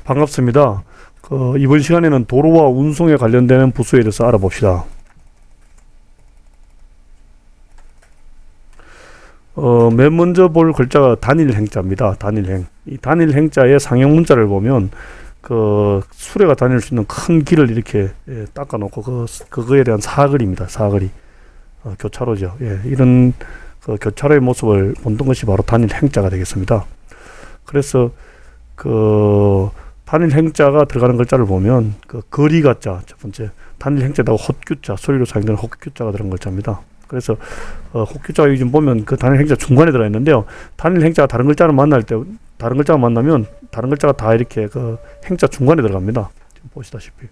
반갑습니다. 이번 시간에는 도로와 운송에 관련되는 부수에 대해서 알아봅시다. 맨 먼저 볼 글자가 단일행자입니다. 단일행. 이 단일행자의 상형 문자를 보면 수레가 다닐 수 있는 큰 길을 이렇게 닦아놓고 그거에 대한 사거리입니다. 사거리. 교차로죠. 이런 교차로의 모습을 본던 것이 바로 단일행자가 되겠습니다. 그래서 단일행자가 들어가는 글자를 보면 거리가자 첫 번째, 단일행자에다가 헛규자, 소리로 사용되는 헛규자가 들어간 글자입니다. 그래서 헛규자가 요즘 보면 단일행자 중간에 들어 있는데요. 단일행자가 다른 글자를 만날 때, 다른 글자가 만나면 다른 글자가 다 이렇게 행자 중간에 들어갑니다. 지금 보시다시피.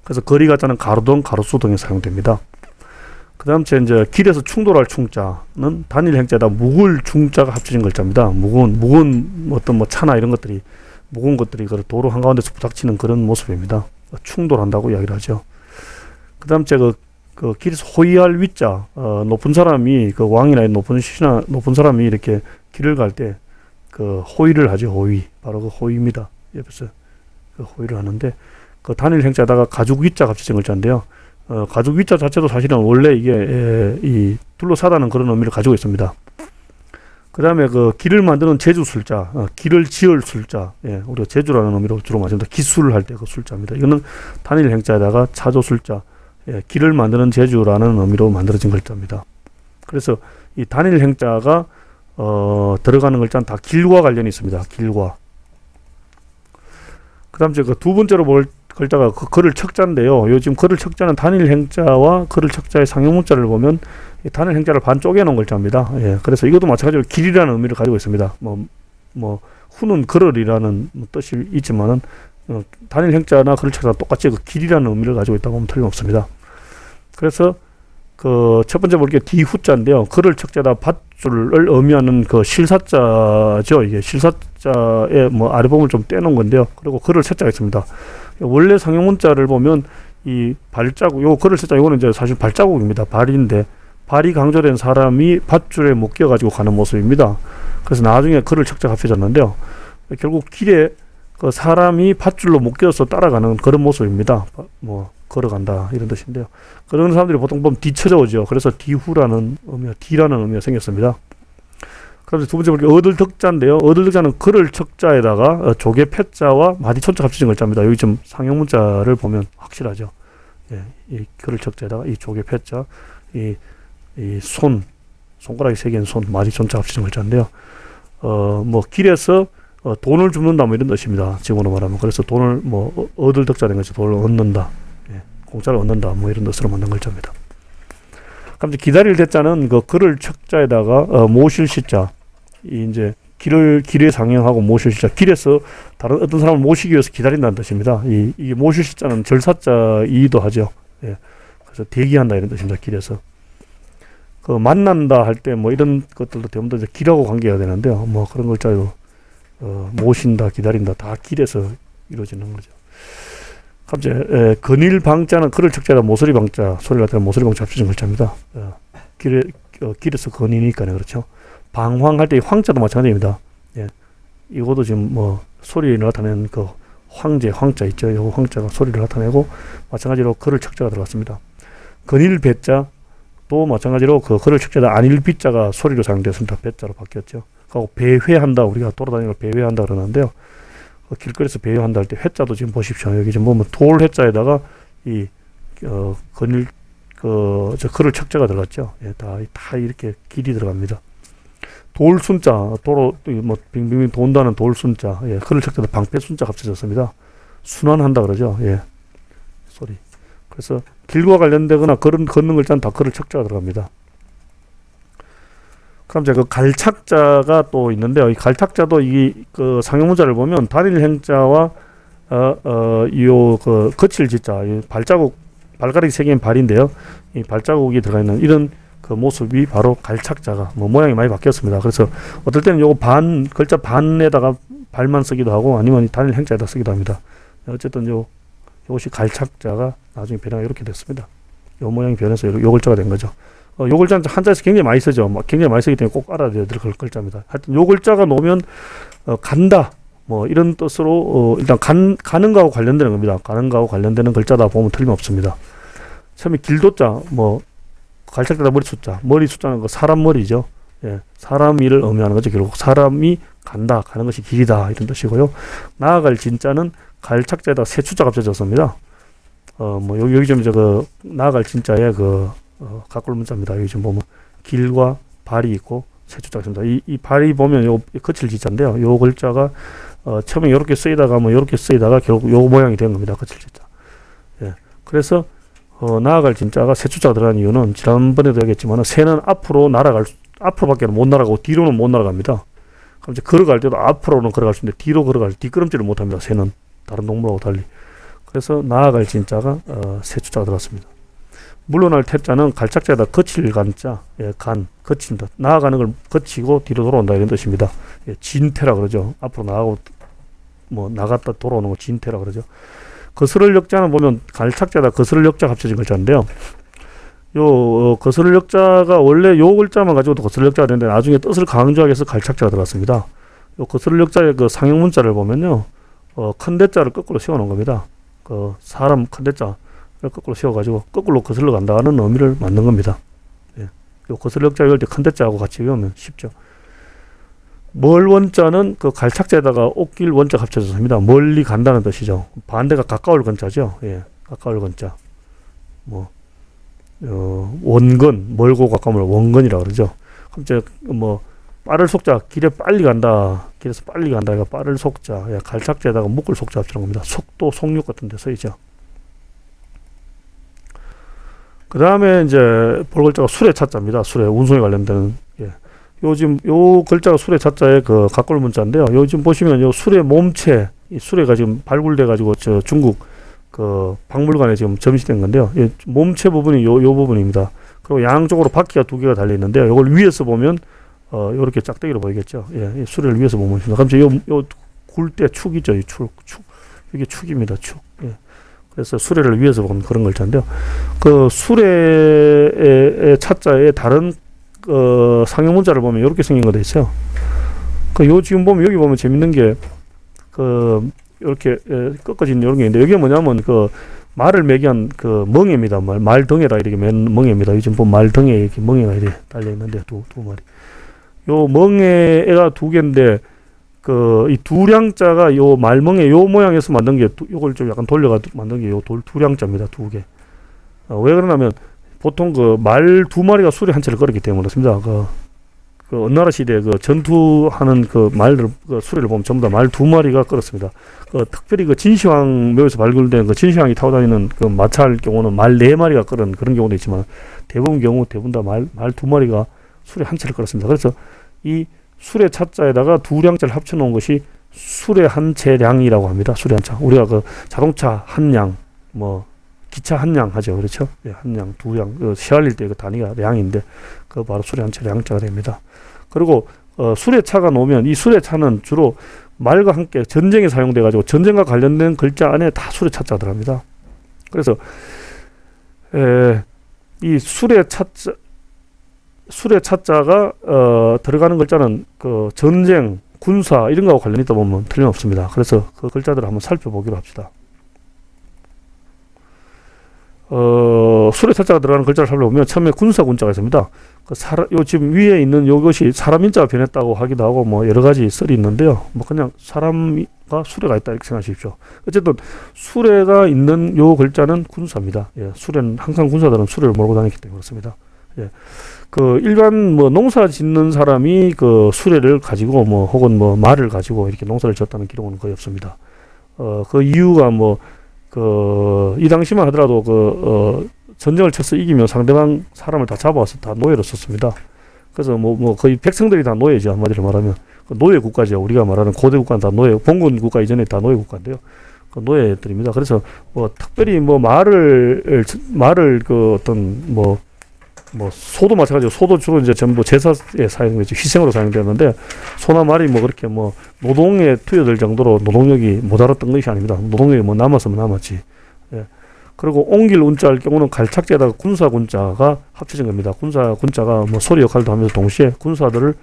그래서 거리가자는 가로등, 가로수 등에 사용됩니다. 그 다음 이제 길에서 충돌할 충자는 단일행자에다 묵을 중자가 합쳐진 글자입니다. 무거운 어떤 차나 이런 것들이, 무거운 것들이 도로 한가운데서 부닥치는 그런 모습입니다. 충돌한다고 이야기를 하죠. 그 다음 길에서 호위할 위자, 높은 사람이, 왕이나 높은 사람이 이렇게 길을 갈 때 호위를 하죠. 호위. 바로 호위입니다. 옆에서 호위를 하는데, 단일행자에다가 가죽 위자가 합쳐진 글자인데요. 가죽 위자 자체도 사실은 원래 이게 이 둘러싸다는 그런 의미를 가지고 있습니다. 그 다음에 길을 만드는 제주 술자, 길을 지을 술자, 우리가 제주라는 의미로 주로 말합니다. 기술을 할 때 그 술자입니다. 이거는 단일 행자에다가 차조 술자, 길을 만드는 제주라는 의미로 만들어진 글자입니다. 그래서 이 단일 행자가 들어가는 글자는 다 길과 관련이 있습니다. 길과. 그 다음 두 번째로 볼 글자가 거를 척자인데요. 요즘 거를 척자는 단일 행자와 거를 척자의 상형 문자를 보면 단일 행자를 반 쪼개 놓은 글자입니다. 그래서 이것도 마찬가지로 길이라는 의미를 가지고 있습니다. 후는 걸을이라는 뜻이 있지만은 단일 행자나 거를 척자가 똑같이 길이라는 의미를 가지고 있다고 하면 틀림없습니다. 그래서 첫 번째 볼게요. 디후자인데요. 거를 척자에다 밧줄을 의미하는 실사자죠. 이게 실사자의 아랫부분을 좀 떼놓은 건데요. 그리고 거를 셋자가 있습니다. 원래 상형 문자를 보면 이 발자국, 요 거를 셋자, 요거는 이제 사실 발자국입니다. 발인데 발이 강조된 사람이 밧줄에 묶여 가지고 가는 모습입니다. 그래서 나중에 거를 척자가 합쳐졌는데요. 결국 길에 사람이 밧줄로 묶여서 따라가는 그런 모습입니다. 걸어간다 이런 뜻인데요. 그런 사람들이 보통 보면 뒤쳐져 오죠. 그래서 디후라는 의미가, 디라는 의미가 생겼습니다. 그다음에 두 번째 볼게요. 어들덕자인데요. 어들덕자는 거를 척자에다가 조개 패자와 마디촌자 합쳐진 글자입니다. 여기 좀 상형 문자를 보면 확실하죠. 이 거를 척자에다가 이 조개 패자, 이 손가락이 세 개인 손, 마디촌자 합쳐진 글자인데요. 길에서 돈을 줍는다 이런 뜻입니다. 지금으로 말하면. 그래서 돈을 어들덕자 된 거죠. 돈을 얻는다. 공짜를 얻는다 이런 뜻으로 만든 글자입니다. 그럼 이제 기다릴 대자는 거를 척자에다가 모실 시자, 이제 길에 상형하고 모실 시자, 길에서 다른 어떤 사람을 모시기 위해서 기다린다는 뜻입니다. 이 모실 시자는 절사자이기도 하죠. 그래서 대기한다 이런 뜻입니다. 길에서 만난다 할 때 이런 것들도 대부분 이제 길하고 관계가 되는데요. 그런 글자로 모신다, 기다린다 다 길에서 이루어지는 거죠. 갑자기 건일방자는 거를 척자에다 모서리 방자, 소리를 갖다가 모서리 방자 합쳐진 글자입니다. 길에서 건이니까요. 그렇죠. 방황할 때 황자도 마찬가지입니다. 이것도 지금 소리를 나타내는 황제, 황자 있죠. 이 황자가 소리를 나타내고 마찬가지로 거를 척자가 들어갔습니다. 건일배자 또 마찬가지로 거를 척자에다 안일비자가 소리로 사용되었습니다. 배자로 바뀌었죠. 그리고 배회한다, 우리가 돌아다니는 걸 배회한다 그러는데요. 길거리에서 배회한다 할 때 회자도 지금 보십시오. 여기 지금 보면 돌 회자에다가 거를 척자가 들어갔죠. 다 이렇게 길이 들어갑니다. 돌순자, 도로 빙빙 돈다는 돌순자, 거를 척자에다 방패순자 합쳐졌습니다. 순환한다 그러죠. 소리. 그래서 길과 관련되거나 걷는 글자는 다 거를 척자가 들어갑니다. 그럼 이제 갈착자가 또 있는데요. 이 갈착자도 상형 문자를 보면 단일 행자와 거칠 지자, 발가락이 세 개인 발인데요. 이 발자국이 들어가 있는 이런 모습이 바로 갈착자가 모양이 많이 바뀌었습니다. 그래서 어떨 때는 요거 글자 반에다가 발만 쓰기도 하고 아니면 단일 행자에다 쓰기도 합니다. 어쨌든 요것이 갈착자가 나중에 변화가 이렇게 됐습니다. 요 모양이 변해서 요 글자가 된 거죠. 요 글자는 한자에서 굉장히 많이 쓰죠. 굉장히 많이 쓰기 때문에 꼭 알아야 될 글자입니다. 하여튼 요 글자가 놓으면 간다, 뭐 이런 뜻으로 일단 가는 거하고 관련되는 겁니다. 가는 거하고 관련되는 글자다 보면 틀림없습니다. 처음에 길도자, 뭐 갈착자다 머리 숫자, 머리 숫자는 그 사람 머리죠. 예, 사람 일을 의미하는 거죠. 결국 사람이 간다, 가는 것이 길이다 이런 뜻이고요. 나아갈 진짜는 갈착자에다 세 추자가 합쳐졌습니다. 뭐 여기 좀 그 나아갈 진짜에 가꿀 문자입니다. 여기 좀 보면 길과 발이 있고 세 추자가 있습니다. 이 발이 보면 요 거칠 지자인데요. 요 글자가 처음에 이렇게 쓰이다가 뭐 이렇게 쓰이다가 결국 요 모양이 된 겁니다. 거칠 지자. 예, 그래서 나아갈 진짜가 세 추자가 들어간 이유는 지난번에도 얘기했지만 새는 앞으로밖에 못 날아가고 뒤로는 못 날아갑니다. 그럼 이제 걸어갈 때도 앞으로는 걸어갈 수 있는데 뒤로 뒷걸음질을 못 합니다. 새는 다른 동물하고 달리. 그래서 나아갈 진짜가 세 추자가 들어갔습니다. 물러날 태자는 갈착자에다 거칠 간자, 예, 거친다. 나아가는 걸 거치고 뒤로 돌아온다 이런 뜻입니다. 예, 진태라 그러죠. 앞으로 나가고 뭐 나갔다 돌아오는 거 진태라 그러죠. 거스를 역자는 보면 갈착자에다 거스를 역자 합쳐진 글자인데요. 요 거스를 역자가 원래 요 글자만 가지고도 거스를 역자가 되는데 나중에 뜻을 강조하기 위해서 갈착자가 들어갔습니다. 요 거스를 역자의 그 상형 문자를 보면요, 큰 대자를 거꾸로 세워놓은 겁니다. 그 사람 큰 대자를 거꾸로 세워가지고 거꾸로 거슬러 간다는 의미를 만든 겁니다. 예. 요 거스를 역자 외울 때 큰 대자하고 같이 외우면 쉽죠. 멀 원자는 그 갈착자에다가 옥길 원자가 합쳐졌습니다. 멀리 간다는 뜻이죠. 반대가 가까울 건자죠. 예, 가까울 건자. 뭐 원근, 멀고 가까움을 원근이라고 그러죠. 그럼 이제 뭐 빠를 속자, 길에 빨리 간다, 길에서 빨리 간다, 이거 빠를 속자, 예, 갈착자에다가 묶을 속자 합치는 겁니다. 속도, 속력 같은 데 써있죠. 그 다음에 이제 볼 글자가 수레 차자입니다. 수레, 운송에 관련되는. 예. 요즘 요 글자가 수레 차자의 그 가꿀 문자인데요. 요즘 보시면 요 수레 몸체, 이 수레가 지금 발굴돼 가지고 저 중국 그 박물관에 지금 전시된 건데요. 이 몸체 부분이 요 부분입니다. 그리고 양쪽으로 바퀴가 두 개가 달려 있는데요. 이걸 위에서 보면 요렇게 짝대기로 보이겠죠. 예, 이 수레를 위에서 보면 그럼 요 굴대 축이죠. 이 축. 이게 축입니다. 축. 예. 그래서 수레를 위에서 보는 그런 글자인데요. 그 수레의 차자에 다른 상형 문자를 보면 이렇게 생긴 거 돼 있어요. 요 지금 보면 여기 보면 재밌는 게 이렇게 꺾어진 이런 게 있는데 여기 뭐냐면 말을 매기한 멍에입니다. 말등에다 이렇게 맨 멍에입니다. 요즘 보면 말등에 이렇게 멍에가 이렇게 달려 있는데 두 마리. 요 멍에가 두 개인데 이 두량자가 요 말멍에 요 모양에서 만든 게 요걸 좀 약간 돌려가지고 만든 게 요 두량자입니다. 두 개. 왜 그러냐면 보통 말 두 마리가 수레 한 채를 걸었기 때문에 그렇습니다. 어느 나라 시대에 전투하는 말들, 수레를 보면 전부 다 말 두 마리가 끌었습니다. 특별히 진시황 묘에서 발굴된 진시황이 타고 다니는 마차할 경우는 말 네 마리가 끌은 그런 경우도 있지만 대부분 다 말 두 마리가 수레 한 채를 끌었습니다. 그래서 이 수레 차자에다가 두량자를 합쳐놓은 것이 수레 한 채량이라고 합니다. 수레 한 차. 우리가 자동차 한 량, 뭐 기차 한 량 하죠. 그렇죠? 예, 한 량, 두 량. 시할릴 때 단위가 량인데 바로 수레 한 채 량자가 됩니다. 그리고 수레차가 나오면 이 수레차는 주로 말과 함께 전쟁에 사용돼 가지고 전쟁과 관련된 글자 안에 다 수레차자가 들어갑니다. 그래서 이 수레차자가 들어가는 글자는 전쟁, 군사 이런 거하고 관련이 있다 보면 틀림없습니다. 그래서 그 글자들을 한번 살펴보기로 합시다. 수레차자가 들어가는 글자를 살펴보면 처음에 군사 군자가 있습니다. 요 지금 위에 있는 요것이 사람 인자가 변했다고 하기도 하고 뭐 여러 가지 썰이 있는데요. 뭐 그냥 사람과 수레가 있다 이렇게 생각하십시오. 어쨌든 수레가 있는 요 글자는 군사입니다. 예, 수레는 항상 군사들은 수레를 몰고 다니기 때문에 그렇습니다. 예. 일반 농사 짓는 사람이 수레를 가지고 혹은 말을 가지고 이렇게 농사를 짓다는 기록은 거의 없습니다. 그 이유가 이 당시만 하더라도 전쟁을 쳐서 이기면 상대방 사람을 다 잡아와서 다 노예로 썼습니다. 그래서 거의 백성들이 다 노예죠. 한마디로 말하면 노예 국가죠. 우리가 말하는 고대 국가는 다 노예, 봉건 국가 이전에 다 노예 국가인데요. 노예들입니다. 그래서 특별히 말을 소도 마찬가지고 소도 주로 이제 전부 제사에 사용되죠. 희생으로 사용되는데 소나 말이 그렇게 노동에 투여될 정도로 노동력이 모자랐던 것이 아닙니다. 노동력이 남았으면 남았지. 예. 그리고 옮길 운자할 경우는 갈착자에다가 군사 군자가 합쳐진 겁니다. 군사 군자가 소리 역할도 하면서 동시에 군사들을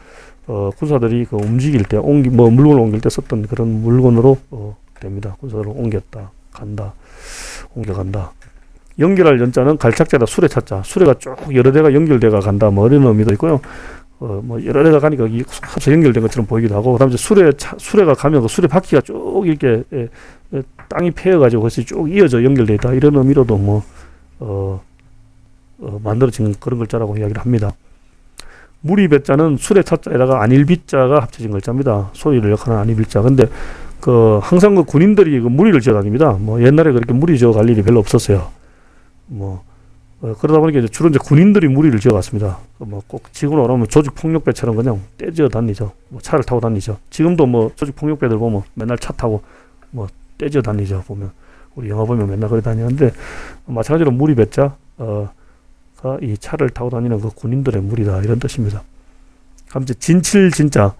군사들이 그 움직일 때 뭐 물건을 옮길 때 썼던 그런 물건으로 됩니다. 군사들을 옮겼다, 간다, 옮겨간다. 연결할 연자는 갈착자다, 수레 차자. 수레가 쭉 여러 대가 연결돼가 간다, 뭐 이런 의미도 있고요. 뭐 여러 대가 가니까 합쳐 연결된 것처럼 보이기도 하고, 그다음에 수레가 가면 그 수레 바퀴가 쭉 이렇게 땅이 패여가지고 그것이 쭉 이어져 연결돼 있다, 이런 의미로도 뭐 만들어진 그런 글자라고 이야기를 합니다. 무리배자는 수레 차자에다가 안일비자가 합쳐진 글자입니다. 소리를 역하는 안일비자. 근데 항상 그 군인들이 그 무리를 지어 다닙니다. 뭐 옛날에 그렇게 무리 지어 갈 일이 별로 없었어요. 그러다 보니까 주로 이제 군인들이 무리를 지어 갔습니다. 뭐 꼭 지금으로 말하면 조직폭력배처럼 그냥 떼지어 다니죠. 뭐 차를 타고 다니죠. 지금도 뭐 조직폭력배들 보면 맨날 차 타고 뭐 떼지어 다니죠. 보면 우리 영화 보면 맨날 그래 다니는데, 마찬가지로 무리배자 이 차를 타고 다니는 그 군인들의 무리다, 이런 뜻입니다. 그럼 이제 진칠 진자,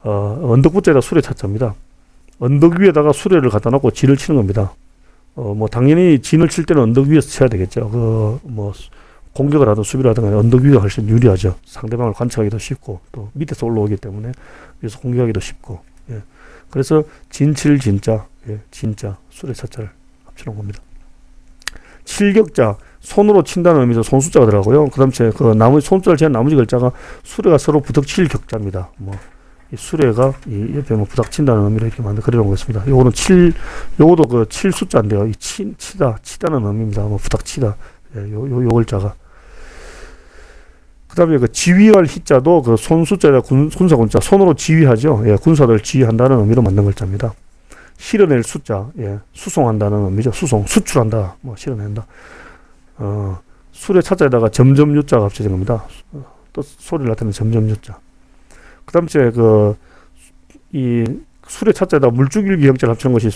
언덕붙자에다 수레 차자입니다. 언덕 위에다가 수레를 갖다 놓고 진을 치는 겁니다. 뭐 당연히 진을 칠 때는 언덕 위에서 쳐야 되겠죠. 뭐 공격을 하든 수비를 하든 언덕 위가 훨씬 유리하죠. 상대방을 관측하기도 쉽고, 또 밑에서 올라오기 때문에 위에서 공격하기도 쉽고. 예. 그래서 진칠 진자, 진자, 수레 차자를 합쳐놓은 겁니다. 칠격자, 손으로 친다는 의미에서 손수자가 들어가고요. 그 다음에 나머지 손자를 제한 나머지 글자가 수레가 서로 부닥칠 격자입니다. 이 수레가 이 옆에 뭐 부닥친다는 의미로 이렇게 그려놓은 것입니다. 요것도 그 칠 숫자인데요. 이 치다는 의미입니다. 뭐 부닥치다. 요 글자가. 그 다음에 그 지휘할 희자도 그 손수자에다 군사군자, 손으로 지휘하죠. 군사들 지휘한다는 의미로 만든 글자입니다. 실어낼 숫자, 수송한다는 의미죠. 수출한다, 뭐 실어낸다. 수레 차자에다가 점점 유자가 합쳐진 겁니다. 또 소리를 나타내는 점점 유자. 그 다음에 이 수레 차자에다 물줄기 경자를 합치는 것이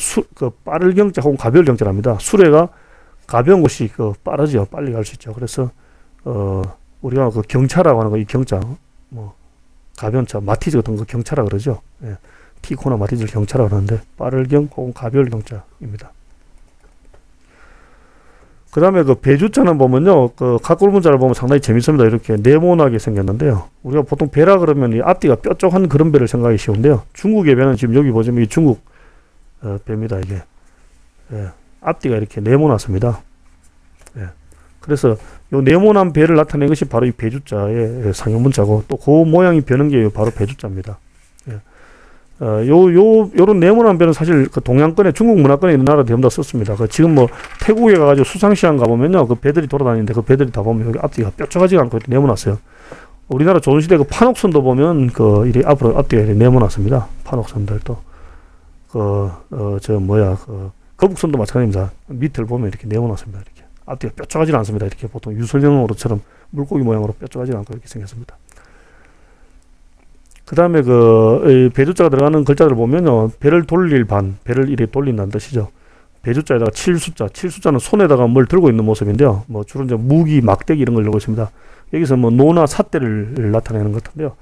빠를 경자 혹은 가벼울 경자랍니다. 수레가 가벼운 것이 빠르죠. 빨리 갈 수 있죠. 그래서 우리가 그 경차라고 하는 거, 이 경자, 뭐 가벼운 차, 마티즈 같은 거 경차라 그러죠. 티코나 마티즈를 경차라 그러는데, 빠를 경 혹은 가벼울 경자입니다. 그 다음에 그 배주자는 보면요, 각골 문자를 보면 상당히 재밌습니다. 이렇게 네모나게 생겼는데요. 우리가 보통 배라 그러면 이 앞뒤가 뾰족한 그런 배를 생각하기 쉬운데요. 중국의 배는 지금 여기 보시면 이 중국 배입니다. 이게 앞뒤가 이렇게 네모났습니다. 그래서 요 네모난 배를 나타낸 것이 바로 이 배주자의 상형 문자고, 또 그 모양이 변한 게 바로 배주자입니다. 요런 네모난 배는 사실 그 동양권에, 중국 문화권에 있는 나라 대부분 다 썼습니다. 지금 뭐 태국에 가가지고 수상시장 가보면요, 그 배들이 돌아다니는데 그 배들이 다 보면 여기 앞뒤가 뾰족하지가 않고 네모났어요. 우리나라 조선시대 그 판옥선도 보면 이리 앞으로 앞뒤가 이렇게 네모났습니다. 판옥선들도. 거북선도 마찬가지입니다. 밑을 보면 이렇게 네모났습니다. 이렇게. 앞뒤가 뾰족하지 않습니다. 이렇게 보통 유설경으로처럼 물고기 모양으로 뾰족하지 않고 이렇게 생겼습니다. 그 다음에 배주자가 들어가는 글자들을 보면요, 배를 돌릴 배를 이렇게 돌린다는 뜻이죠. 배주자에다가 칠숫자는 손에다가 뭘 들고 있는 모습인데요. 뭐 주로 이제 무기, 막대기 이런 걸 들고 있습니다. 여기서 뭐 노나 삿대를 나타내는 것 같은데요.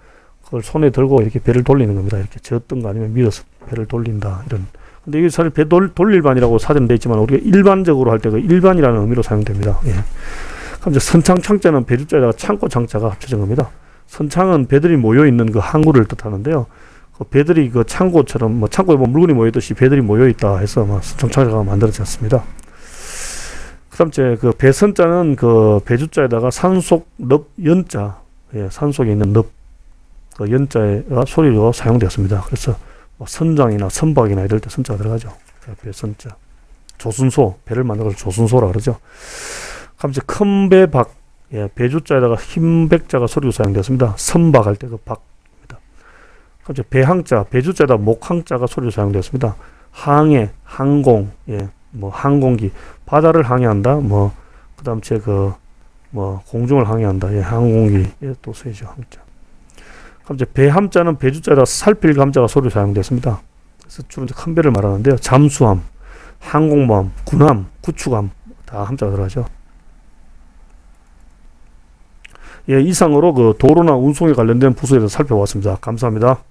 그걸 손에 들고 이렇게 배를 돌리는 겁니다. 이렇게 젓든가 아니면 밀어서 배를 돌린다, 이런. 근데 이게 사실 배 돌릴 반이라고 사전에 되어 있지만, 우리가 일반적으로 할 때 그 일반이라는 의미로 사용됩니다. 그럼 이제 선창창자는 배주자에다가 창고 창자가 합쳐진 겁니다. 선창은 배들이 모여있는 그 항구를 뜻하는데요. 배들이 창고처럼, 뭐 창고에 뭐 물건이 모여있듯이 배들이 모여있다 해서 선창자가 만들어졌습니다. 그 다음 그 배선자는 배주자에다가 산속 넙 연자, 산속에 있는 넙, 연자가 소리로 사용되었습니다. 그래서 뭐 선장이나 선박이나 이럴 때 선자가 들어가죠. 배선자. 조순소, 배를 만들어서 조순소라 그러죠. 그럼 이제 큰 배박, 배주자에다가 흰백자가 소리로 사용되었습니다. 선박할 때 그 박입니다. 그럼 이제 배항자, 배주자에다 목항자가 소리로 사용되었습니다. 항해, 항공, 뭐 항공기, 바다를 항해한다. 뭐 그다음 뭐 공중을 항해한다. 항공기에 또 쓰이죠. 항자. 그럼 이제 배함자는 배주자에다 살필 감자가 소리로 사용되었습니다. 그래서 주로 이제 큰 배를 말하는데요. 잠수함, 항공모함, 군함, 구축함 다 함자가 들어가죠. 이상으로 도로나 운송에 관련된 부서에서 살펴봤습니다. 감사합니다.